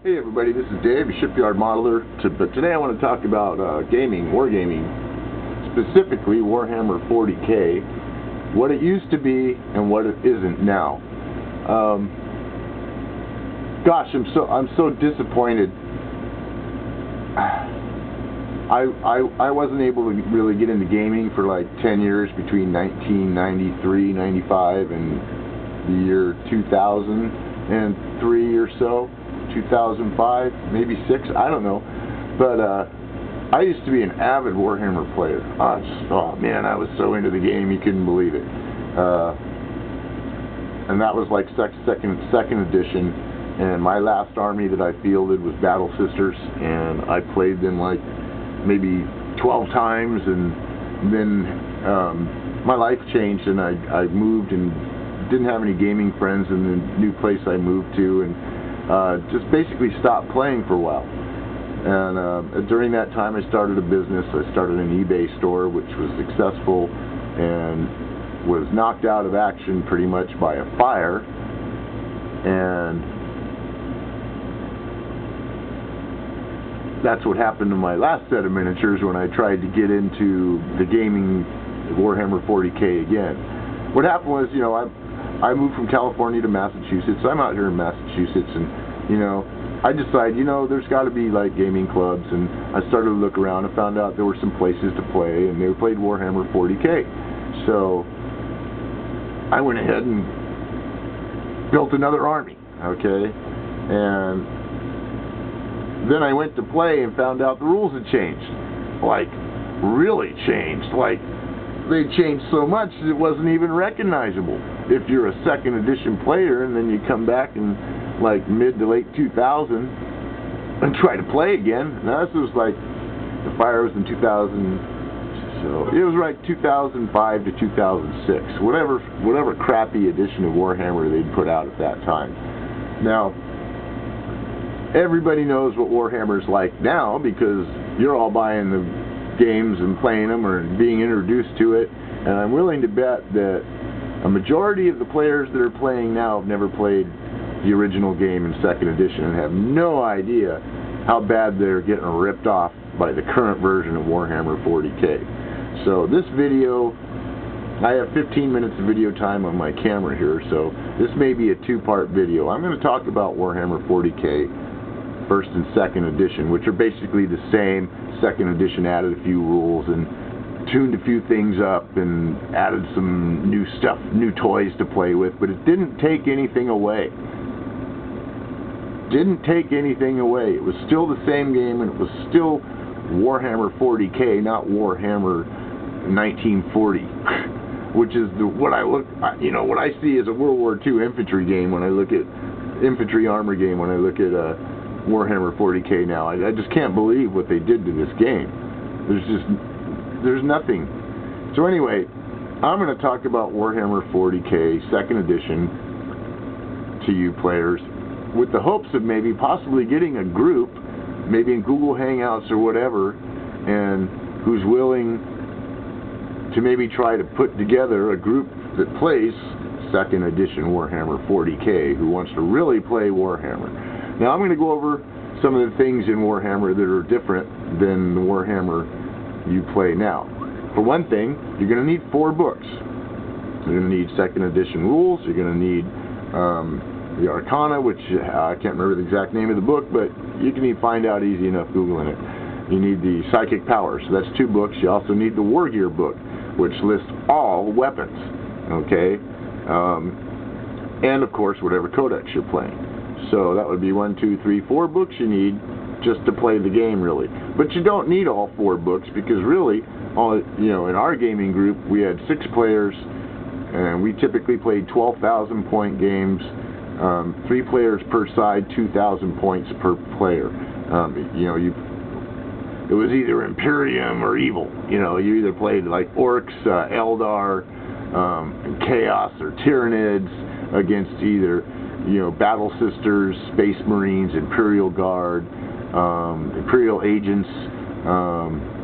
Hey everybody, this is Dave, a shipyard modeler. But today I want to talk about gaming, wargaming, specifically Warhammer 40K, what it used to be and what it isn't now. Gosh, I'm so disappointed. I wasn't able to really get into gaming for like 10 years between 1993, 95, and the year 2003 or so. 2005, maybe 6, I don't know. But I used to be an avid Warhammer player. Oh man, I was so into the game you couldn't believe it. And that was like second edition. And my last army that I fielded was Battle Sisters, and I played them like maybe 12 times. And then my life changed, and I moved and didn't have any gaming friends in the new place I moved to, and just basically stopped playing for a while. And during that time I started a business. I started an eBay store, which was successful and was knocked out of action pretty much by a fire. And that's what happened to my last set of miniatures when I tried to get into the gaming Warhammer 40K again. What happened was, you know, I moved from California to Massachusetts. I'm out here in Massachusetts, and, you know, I decided, you know, there's got to be, like, gaming clubs, and I started to look around and found out there were some places to play, and they played Warhammer 40K. So I went ahead and built another army, okay? And then I went to play and found out the rules had changed. Like, really changed. Like, they changed so much that it wasn't even recognizable. If you're a second edition player and then you come back in like mid to late 2000 and try to play again. Now this was like, the fire was in 2000, so it was like 2005 to 2006. Whatever crappy edition of Warhammer they'd put out at that time. Now, everybody knows what Warhammer's like now because you're all buying the games and playing them or being introduced to it, and I'm willing to bet that a majority of the players that are playing now have never played the original game in second edition and have no idea how bad they're getting ripped off by the current version of Warhammer 40K. So this video, I have 15 minutes of video time on my camera here, so this may be a two-part video. I'm going to talk about Warhammer 40K first and second edition, which are basically the same. Second edition added a few rules and tuned a few things up and added some new stuff, new toys to play with, but it didn't take anything away. Didn't take anything away. It was still the same game, and it was still Warhammer 40K, not Warhammer 1940, which is what I see as a World War II infantry game when I look at infantry armor game when I look at Warhammer 40K now. I just can't believe what they did to this game. There's nothing. So anyway, I'm going to talk about Warhammer 40K second edition to you players with the hopes of maybe possibly getting a group, maybe in Google Hangouts or whatever, and who's willing to maybe try to put together a group that plays second edition Warhammer 40K, who wants to really play Warhammer. Now I'm going to go over some of the things in Warhammer that are different than the Warhammer you play now. For one thing, you're going to need 4 books. You're going to need second edition rules. You're going to need the Arcana, which I can't remember the exact name of the book, but you can find out easy enough Googling it. You need the Psychic Powers, so that's 2 books. You also need the War Gear book, which lists all weapons, okay? And of course, whatever codex you're playing. So that would be 1, 2, 3, 4 books you need just to play the game, really. But you don't need all 4 books because really, in our gaming group, we had 6 players, and we typically played 12,000 point games, 3 players per side, 2,000 points per player. It was either Imperium or Evil. You either played like Orcs, Eldar, Chaos, or Tyranids against either Battle Sisters, Space Marines, Imperial Guard, Imperial Agents,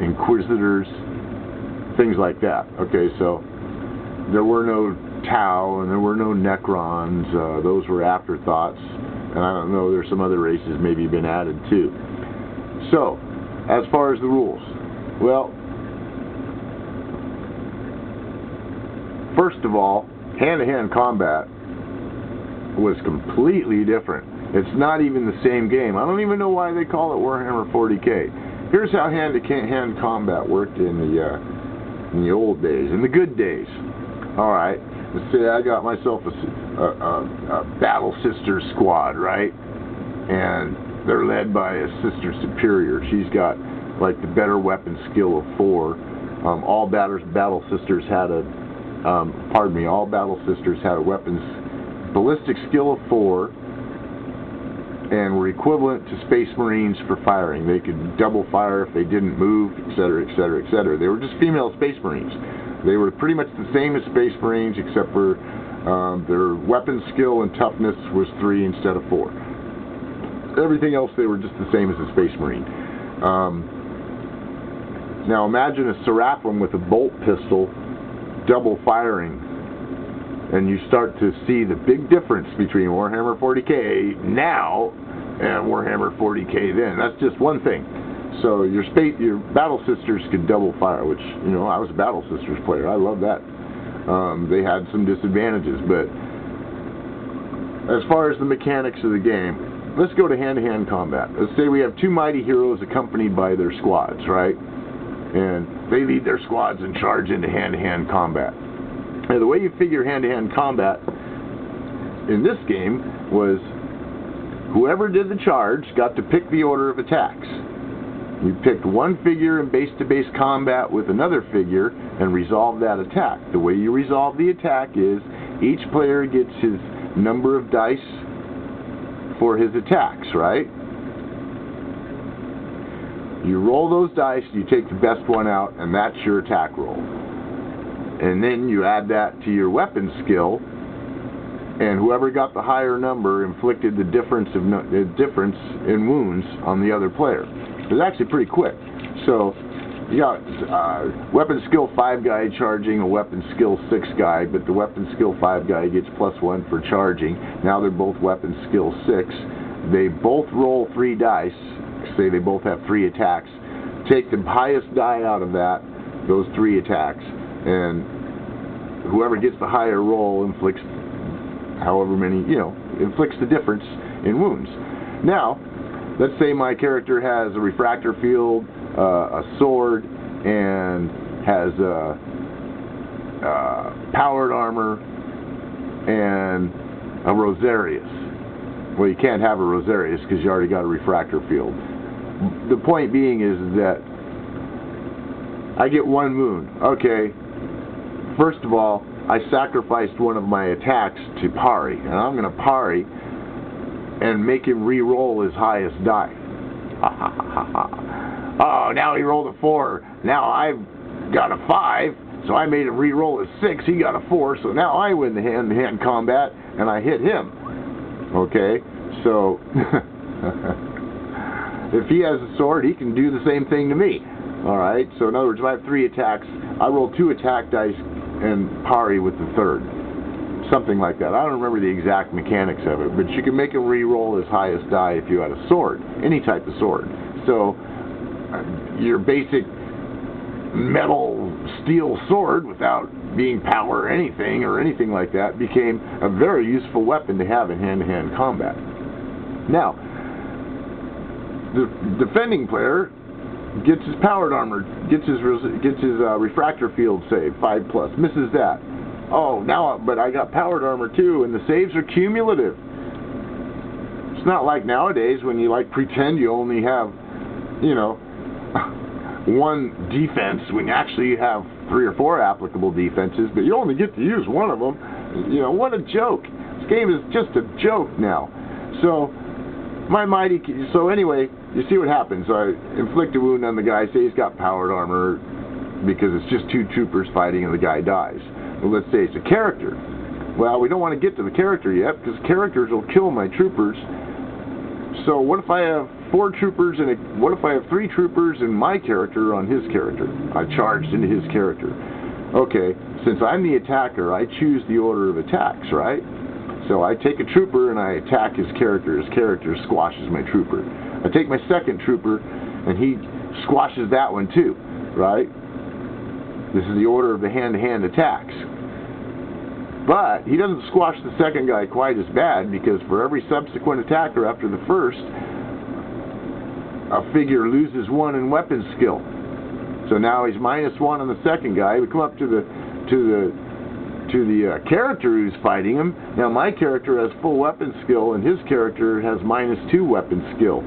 Inquisitors, things like that. Okay, so there were no Tau and there were no Necrons. Those were afterthoughts. And I don't know, there's some other races maybe been added too. So, as far as the rules, well, first of all, hand-to-hand combat was completely different. It's not even the same game. I don't even know why they call it Warhammer 40K. Here's how hand-to-hand combat worked in the old days, in the good days. All right, let's say I got myself a Battle Sister squad, right? And they're led by a Sister Superior. She's got like the better weapon skill of 4. All Battle Sisters had a all Battle Sisters had a weapons ballistic skill of 4 and were equivalent to Space Marines for firing. They could double fire if they didn't move, etc., etc., etc. They were just female Space Marines. They were pretty much the same as Space Marines, except for their weapon skill and toughness was 3 instead of 4. Everything else, they were just the same as a Space Marine. Now imagine a Seraphim with a bolt pistol double firing, and you start to see the big difference between Warhammer 40K now and Warhammer 40K then. That's just one thing. So your Battle Sisters could double fire, which, you know, I was a Battle Sisters player. I love that. They had some disadvantages, but as far as the mechanics of the game, let's go to hand-to-hand combat. Let's say we have 2 mighty heroes accompanied by their squads, right? And they lead their squads and charge into hand-to-hand combat. Now, the way you figure hand-to-hand combat in this game was whoever did the charge got to pick the order of attacks. You picked one figure in base-to-base combat with another figure and resolve that attack. The way you resolve the attack is each player gets his number of dice for his attacks, right? You roll those dice, you take the best one out, and that's your attack roll. And then you add that to your weapon skill, and whoever got the higher number inflicted the difference in wounds on the other player. It's actually pretty quick. So you got weapon skill 5 guy charging a weapon skill 6 guy, but the weapon skill 5 guy gets +1 for charging. Now they're both weapon skill 6. They both roll 3 dice. Say they both have 3 attacks. Take the highest die out of those 3 attacks, and whoever gets the higher roll inflicts however many, inflicts the difference in wounds. Now, let's say my character has a refractor field, a sword, and has powered armor and a Rosarius. Well, you can't have a Rosarius because you already got a refractor field. The point being is that I get 1 wound. Okay, first of all, I sacrificed one of my attacks to Pari, and I'm going to Pari and make him re-roll his highest die. Oh, now he rolled a 4. Now I've got a 5, so I made him re-roll his 6. He got a 4, so now I win the hand-to-hand combat, and I hit him. Okay, so if he has a sword, he can do the same thing to me. Alright, so in other words, if I have 3 attacks, I roll 2 attack dice and Pari with the 3rd. Something like that. I don't remember the exact mechanics of it, but you can make him re-roll his highest die if you had a sword. Any type of sword. So, your basic metal steel sword, without being power or anything like that, became a very useful weapon to have in hand-to-hand combat. Now, the defending player gets his powered armor, gets his refractor field save, 5+, misses that. Oh, but I got powered armor too, and the saves are cumulative. It's not like nowadays when you pretend you only have, 1 defense when actually you have 3 or 4 applicable defenses, but you only get to use 1 of them. What a joke. This game is just a joke now. So, anyway, you see what happens. I inflict a wound on the guy, say he's got powered armor because it's just 2 troopers fighting and the guy dies. Well, let's say it's a character. Well, we don't want to get to the character yet because characters will kill my troopers. So what if I have 4 troopers and what if I have 3 troopers and my character on his character? I charged into his character. Okay, since I'm the attacker, I choose the order of attacks, right? So I take a trooper and I attack his character. His character squashes my trooper. I take my second trooper and he squashes that one too, right? This is the order of the hand-to-hand attacks. But he doesn't squash the second guy quite as bad, because for every subsequent attacker after the first, a figure loses 1 in weapon skill. So now he's -1 on the second guy. We come up to the character who's fighting him. Now my character has full weapon skill, and his character has -2 weapon skill.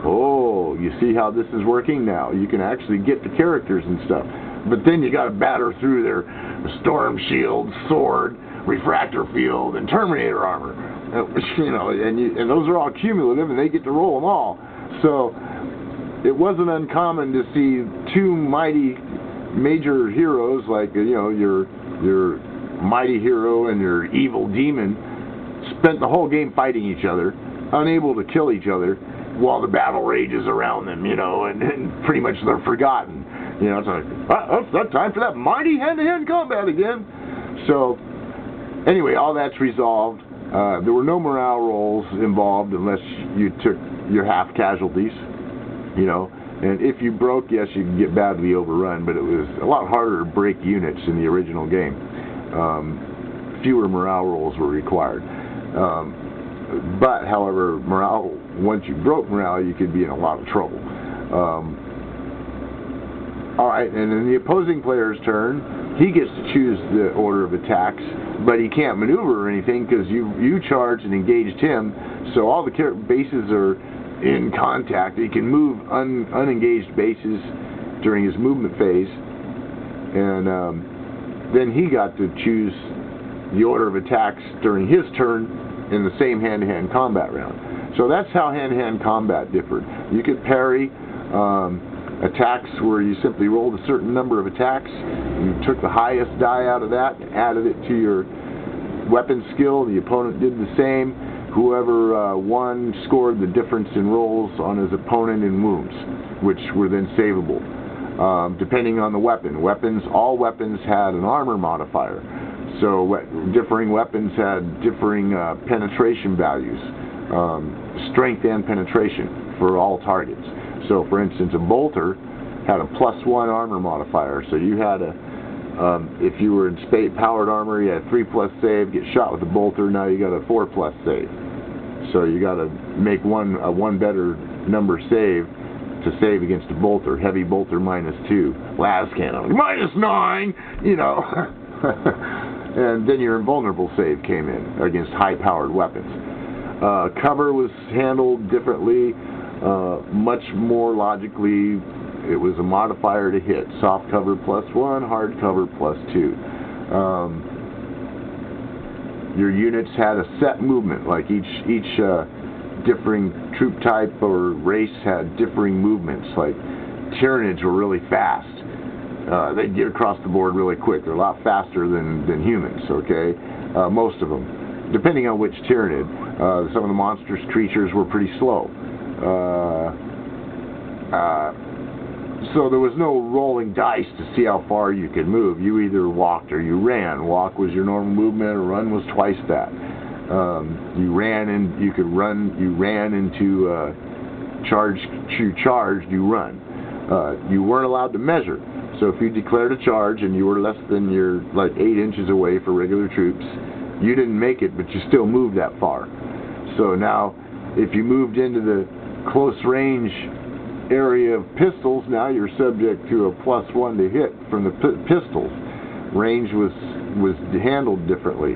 Oh, you see how this is working now? You can actually get the characters and stuff. But then you got to batter through their storm shield, sword, refractor field, and Terminator armor. You know, and those are all cumulative, and they get to roll them all. So it wasn't uncommon to see 2 mighty major heroes, like, you know, your mighty hero and your evil demon, spent the whole game fighting each other, unable to kill each other, while the battle rages around them, you know, and pretty much they're forgotten. You know, it's like, it's not time for that mighty hand-to-hand combat again. So anyway, all that's resolved. There were no morale rolls involved unless you took your half casualties, you know. And if you broke, yes, you could get badly overrun, but it was a lot harder to break units in the original game. Fewer morale rolls were required. But, however, morale, once you broke morale, you could be in a lot of trouble. Alright, and in the opposing player's turn, he gets to choose the order of attacks, but he can't maneuver or anything because you charged and engaged him, so all the bases are in contact. He can move unengaged bases during his movement phase, and then he got to choose the order of attacks during his turn in the same hand-to-hand combat round. So that's how hand-to-hand combat differed. You could parry attacks where you simply rolled a certain number of attacks, you took the highest die out of that and added it to your weapon skill. The opponent did the same. Whoever won scored the difference in rolls on his opponent in wounds, which were then savable. Depending on the weapon. All weapons had an armor modifier. So differing weapons had differing penetration values, strength and penetration for all targets. So, for instance, a bolter had a +1 armor modifier. So you had if you were in powered armor, you had 3+ save. Get shot with a bolter, now you got a 4+ save. So you got to make one better number save to save against a bolter. Heavy bolter -2, las cannon -9. You know. And then your invulnerable save came in against high-powered weapons. Cover was handled differently, much more logically. It was a modifier to hit. Soft cover +1, hard cover +2. Your units had a set movement, like each differing troop type or race had differing movements. Like Tyranids were really fast. They get across the board really quick. They're a lot faster than humans, okay? Most of them. Depending on which Tyranid. Some of the monstrous creatures were pretty slow. So there was no rolling dice to see how far you could move. You either walked or you ran. Walk was your normal movement, or run was twice that. You ran and you could run. You ran into charge. You charged. You run. You weren't allowed to measure. So if you declared a charge and you were less than like 8 inches away for regular troops, you didn't make it, but you still moved that far. So now, if you moved into the close range area of pistols, now you're subject to a +1 to hit from the pistols. Range was handled differently.